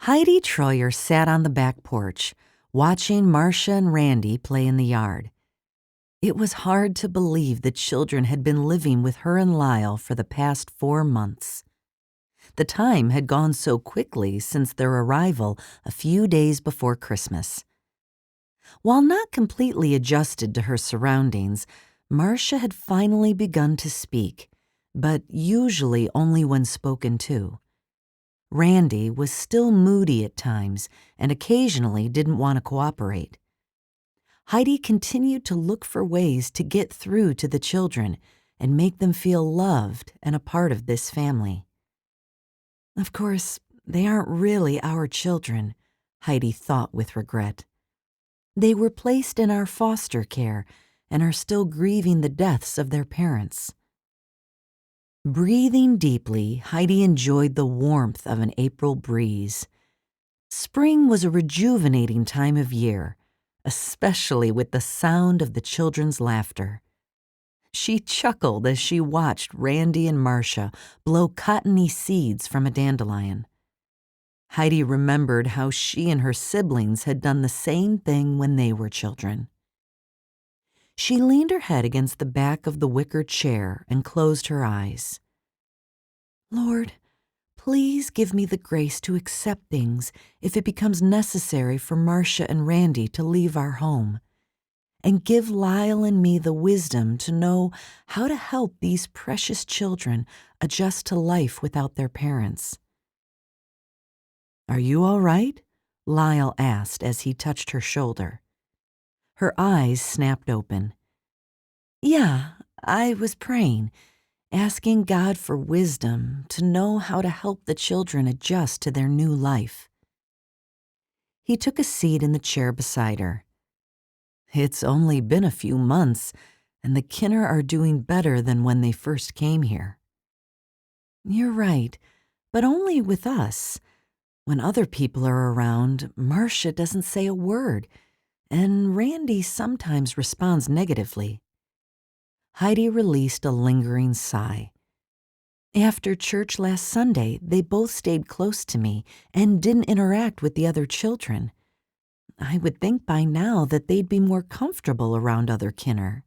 Heidi Troyer sat on the back porch, watching Marcia and Randy play in the yard. It was hard to believe the children had been living with her and Lyle for the past 4 months. The time had gone so quickly since their arrival a few days before Christmas. While not completely adjusted to her surroundings, Marcia had finally begun to speak, but usually only when spoken to. Randy was still moody at times and occasionally didn't want to cooperate. Heidi continued to look for ways to get through to the children and make them feel loved and a part of this family. Of course, they aren't really our children, Heidi thought with regret. They were placed in our foster care and are still grieving the deaths of their parents. Breathing deeply, Heidi enjoyed the warmth of an April breeze. Spring was a rejuvenating time of year, especially with the sound of the children's laughter. She chuckled as she watched Randy and Marcia blow cottony seeds from a dandelion. Heidi remembered how she and her siblings had done the same thing when they were children. She leaned her head against the back of the wicker chair and closed her eyes. Lord, please give me the grace to accept things if it becomes necessary for Marcia and Randy to leave our home, and give Lyle and me the wisdom to know how to help these precious children adjust to life without their parents. Are you all right? Lyle asked as he touched her shoulder. Her eyes snapped open. Yeah, I was praying, asking God for wisdom to know how to help the children adjust to their new life. He took a seat in the chair beside her. It's only been a few months, and the Kinner are doing better than when they first came here. You're right, but only with us. When other people are around, Marcia doesn't say a word, and Randy sometimes responds negatively. Heidi released a lingering sigh. After church last Sunday, they both stayed close to me and didn't interact with the other children. I would think by now that they'd be more comfortable around other Kinner.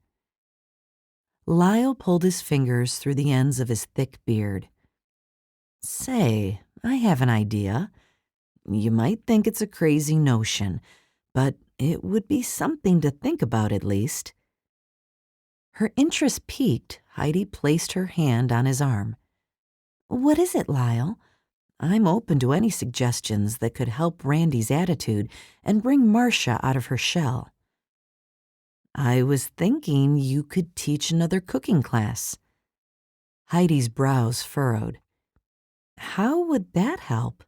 Lyle pulled his fingers through the ends of his thick beard. Say, I have an idea. You might think it's a crazy notion, but it would be something to think about at least. Her interest piqued, Heidi placed her hand on his arm. What is it, Lyle? I'm open to any suggestions that could help Randy's attitude and bring Marcia out of her shell. I was thinking you could teach another cooking class. Heidi's brows furrowed. How would that help?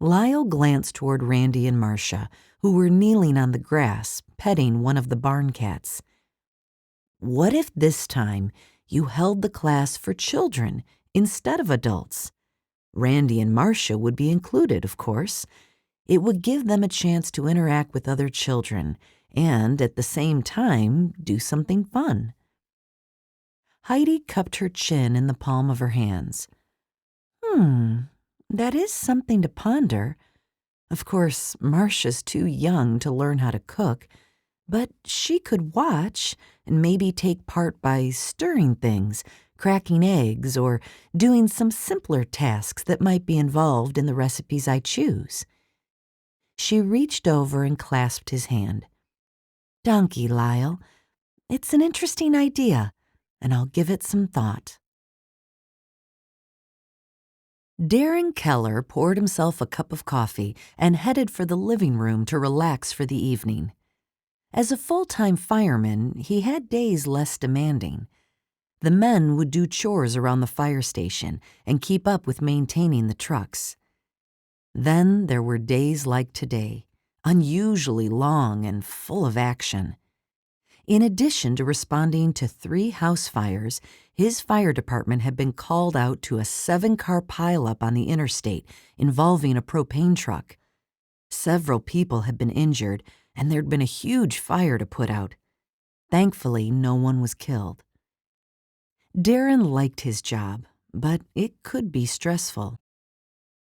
Lyle glanced toward Randy and Marcia, who were kneeling on the grass, petting one of the barn cats. What if this time you held the class for children instead of adults? Randy and Marcia would be included, of course. It would give them a chance to interact with other children and, at the same time, do something fun. Heidi cupped her chin in the palm of her hands. That is something to ponder. Of course, Marcia's too young to learn how to cook, but she could watch and maybe take part by stirring things, cracking eggs, or doing some simpler tasks that might be involved in the recipes I choose. She reached over and clasped his hand. Donkey, Lyle. It's an interesting idea, and I'll give it some thought. Darren Keller poured himself a cup of coffee and headed for the living room to relax for the evening. As a full-time fireman, he had days less demanding. The men would do chores around the fire station and keep up with maintaining the trucks. Then there were days like today, unusually long and full of action. In addition to responding to 3 house fires, his fire department had been called out to a 7-car pileup on the interstate involving a propane truck. Several people had been injured, and there'd been a huge fire to put out. Thankfully, no one was killed. Darren liked his job, but it could be stressful.